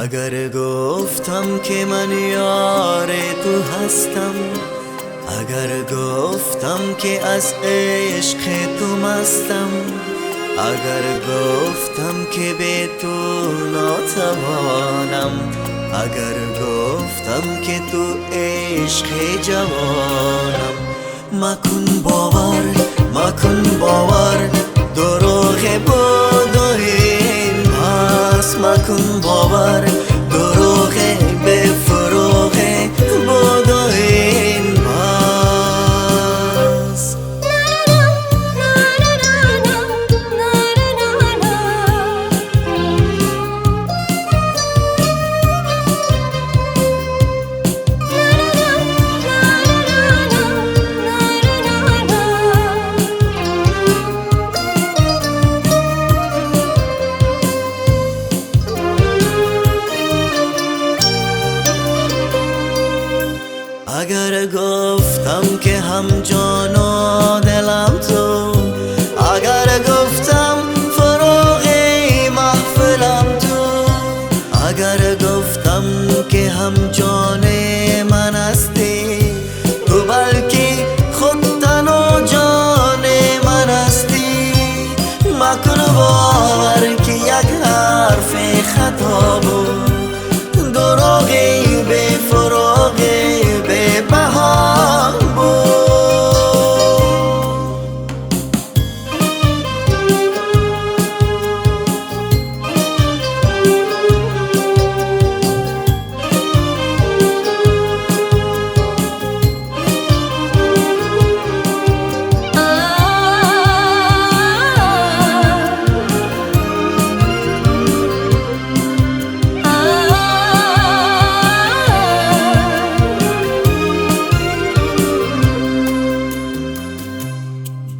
اگر گفتم که من یار تو هستم، اگر گفتم که از عشق تو مستم، اگر گفتم که به تو ناتوانم، اگر گفتم که تو عشق جوانم، مکن باور، مکن باور، دروغ بود و این پس مکن باور، دروغ به فروغ بود و این پس. اگر گفتم که هم جان و دلم تو، اگر گفتم فروغ محفلم تو، اگر گفتم که هم جان من هستی تو، بلکه خود تن و جان من هستی، مکن باور که یک حرف خطا بود، دروغی به فروغی به بها بود.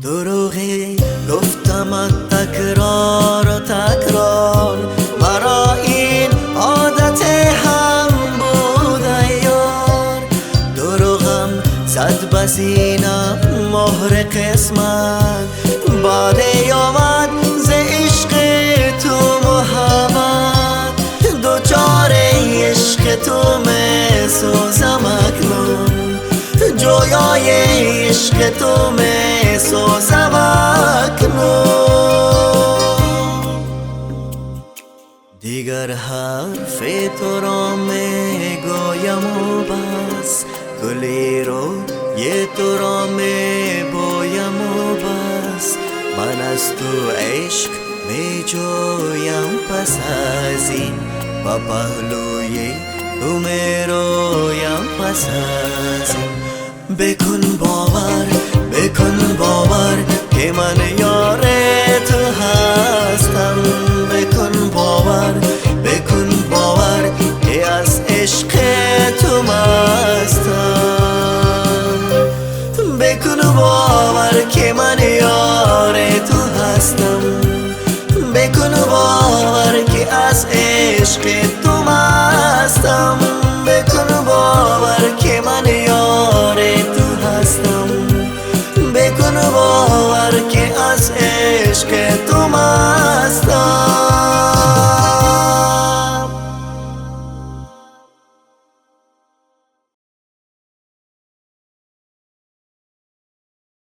دروغی گفتم تکرار و تکرار، مرا این عادت هم بود یار، دروغم زد بسینم مهر قسمت، بعد آمد ز عشق تو محبت، دوچار عشق تو می سوزم اکنون، جویای عشق تو می سوزم اکنون. دیگر حرف تو را می گویم و بس، گلی رو یه تو را می بویم و بس، من از تو عشق می جویم پس از این، با پهلوی تو می رویم پس از این. بکن باور، بکن باور که من یار تو هستم، بکن باور، بکن باور که از عشق تو مستم، بکن باور که من یار تو هستم، بکن باور که از عشق تو مستم، بکن باور که من یار تو هستم، بکن باور که از عشق تو